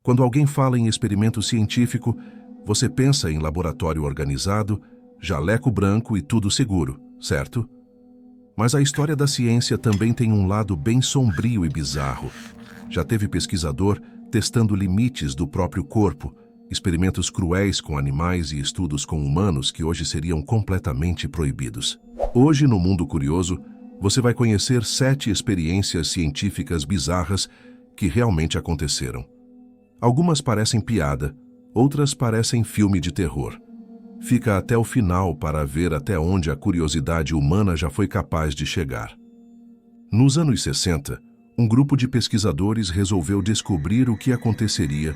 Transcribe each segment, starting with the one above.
Quando alguém fala em experimento científico, você pensa em laboratório organizado, jaleco branco e tudo seguro, certo? Mas a história da ciência também tem um lado bem sombrio e bizarro. Já teve pesquisador testando limites do próprio corpo, experimentos cruéis com animais e estudos com humanos que hoje seriam completamente proibidos. Hoje, no Mundo Curioso, você vai conhecer 7 experiências científicas bizarras que realmente aconteceram. Algumas parecem piada, outras parecem filme de terror. Fica até o final para ver até onde a curiosidade humana já foi capaz de chegar. Nos anos 60, um grupo de pesquisadores resolveu descobrir o que aconteceria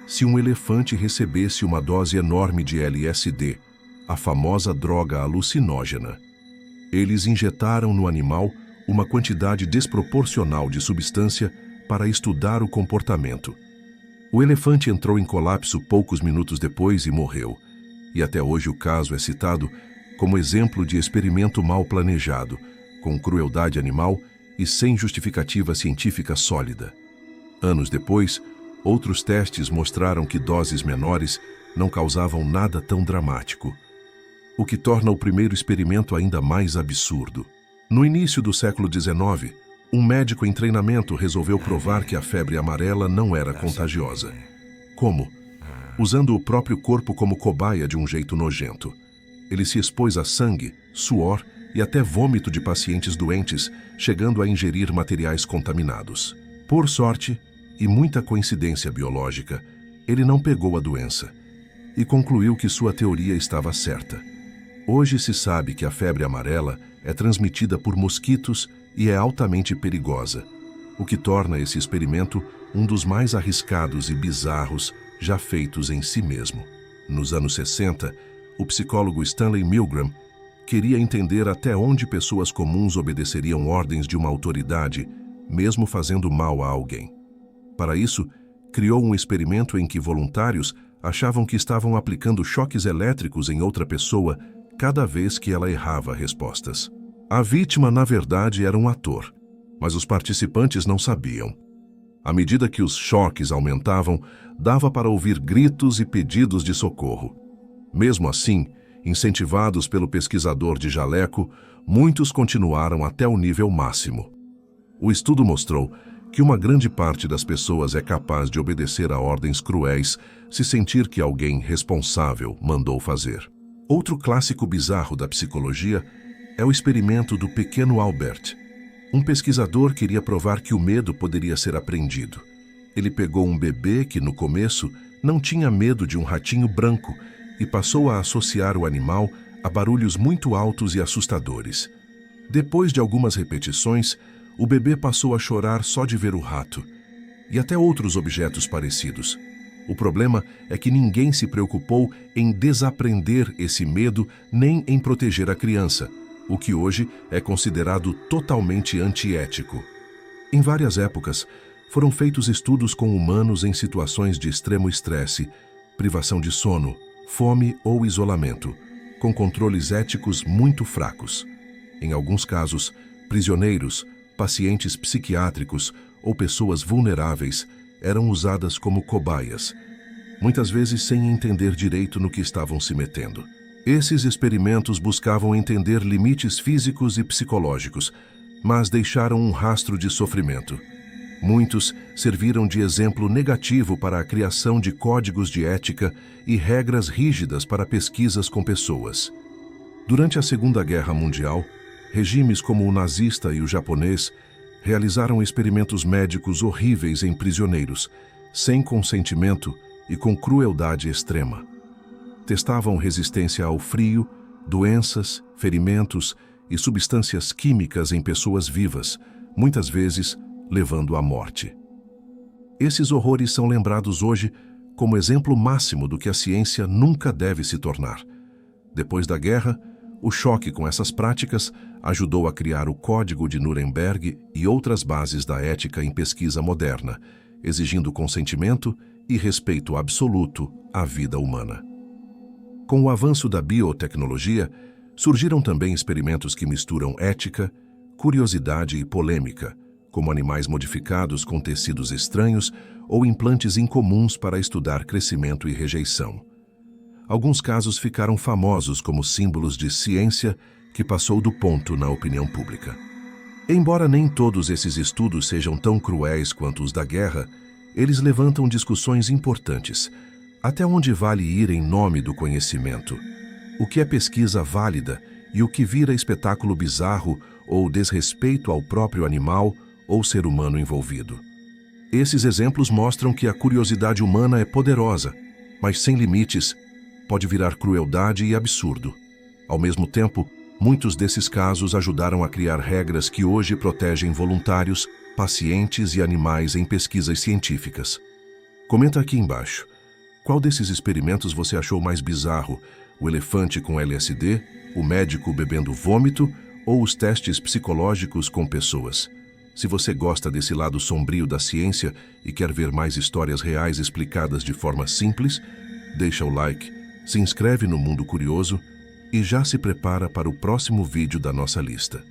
se um elefante recebesse uma dose enorme de LSD, a famosa droga alucinógena. Eles injetaram no animal uma quantidade desproporcional de substância para estudar o comportamento. O elefante entrou em colapso poucos minutos depois e morreu. E até hoje o caso é citado como exemplo de experimento mal planejado, com crueldade animal e sem justificativa científica sólida. Anos depois, outros testes mostraram que doses menores não causavam nada tão dramático, o que torna o primeiro experimento ainda mais absurdo. No início do século XIX, um médico em treinamento resolveu provar que a febre amarela não era contagiosa. Como? Usando o próprio corpo como cobaia de um jeito nojento. Ele se expôs a sangue, suor e até vômito de pacientes doentes, chegando a ingerir materiais contaminados. Por sorte, e muita coincidência biológica, ele não pegou a doença e concluiu que sua teoria estava certa. Hoje se sabe que a febre amarela é transmitida por mosquitos e é altamente perigosa, o que torna esse experimento um dos mais arriscados e bizarros já feitos em si mesmo. Nos anos 60, o psicólogo Stanley Milgram queria entender até onde pessoas comuns obedeceriam ordens de uma autoridade, mesmo fazendo mal a alguém. Para isso, criou um experimento em que voluntários achavam que estavam aplicando choques elétricos em outra pessoa cada vez que ela errava respostas. A vítima, na verdade, era um ator, mas os participantes não sabiam. À medida que os choques aumentavam, dava para ouvir gritos e pedidos de socorro. Mesmo assim, incentivados pelo pesquisador de jaleco, muitos continuaram até o nível máximo. O estudo mostrou que uma grande parte das pessoas é capaz de obedecer a ordens cruéis se sentir que alguém responsável mandou fazer. Outro clássico bizarro da psicologia é o experimento do pequeno Albert. Um pesquisador queria provar que o medo poderia ser aprendido. Ele pegou um bebê que, no começo, não tinha medo de um ratinho branco e passou a associar o animal a barulhos muito altos e assustadores. Depois de algumas repetições, o bebê passou a chorar só de ver o rato, e até outros objetos parecidos. O problema é que ninguém se preocupou em desaprender esse medo nem em proteger a criança, o que hoje é considerado totalmente antiético. Em várias épocas, foram feitos estudos com humanos em situações de extremo estresse, privação de sono, fome ou isolamento, com controles éticos muito fracos. Em alguns casos, prisioneiros, pacientes psiquiátricos ou pessoas vulneráveis eram usadas como cobaias, muitas vezes sem entender direito no que estavam se metendo. Esses experimentos buscavam entender limites físicos e psicológicos, mas deixaram um rastro de sofrimento. Muitos serviram de exemplo negativo para a criação de códigos de ética e regras rígidas para pesquisas com pessoas. Durante a Segunda Guerra Mundial, regimes como o nazista e o japonês realizaram experimentos médicos horríveis em prisioneiros, sem consentimento e com crueldade extrema. Testavam resistência ao frio, doenças, ferimentos e substâncias químicas em pessoas vivas, muitas vezes levando à morte. Esses horrores são lembrados hoje como exemplo máximo do que a ciência nunca deve se tornar. Depois da guerra, o choque com essas práticas ajudou a criar o Código de Nuremberg e outras bases da ética em pesquisa moderna, exigindo consentimento e respeito absoluto à vida humana. Com o avanço da biotecnologia, surgiram também experimentos que misturam ética, curiosidade e polêmica, como animais modificados com tecidos estranhos ou implantes incomuns para estudar crescimento e rejeição. Alguns casos ficaram famosos como símbolos de ciência que passou do ponto na opinião pública. Embora nem todos esses estudos sejam tão cruéis quanto os da guerra, eles levantam discussões importantes. Até onde vale ir em nome do conhecimento? O que é pesquisa válida e o que vira espetáculo bizarro ou desrespeito ao próprio animal ou ser humano envolvido? Esses exemplos mostram que a curiosidade humana é poderosa, mas sem limites, pode virar crueldade e absurdo. Ao mesmo tempo, muitos desses casos ajudaram a criar regras que hoje protegem voluntários, pacientes e animais em pesquisas científicas. Comenta aqui embaixo. Qual desses experimentos você achou mais bizarro? O elefante com LSD, o médico bebendo vômito ou os testes psicológicos com pessoas? Se você gosta desse lado sombrio da ciência e quer ver mais histórias reais explicadas de forma simples, deixa o like, se inscreve no Mundo Curioso e já se prepara para o próximo vídeo da nossa lista.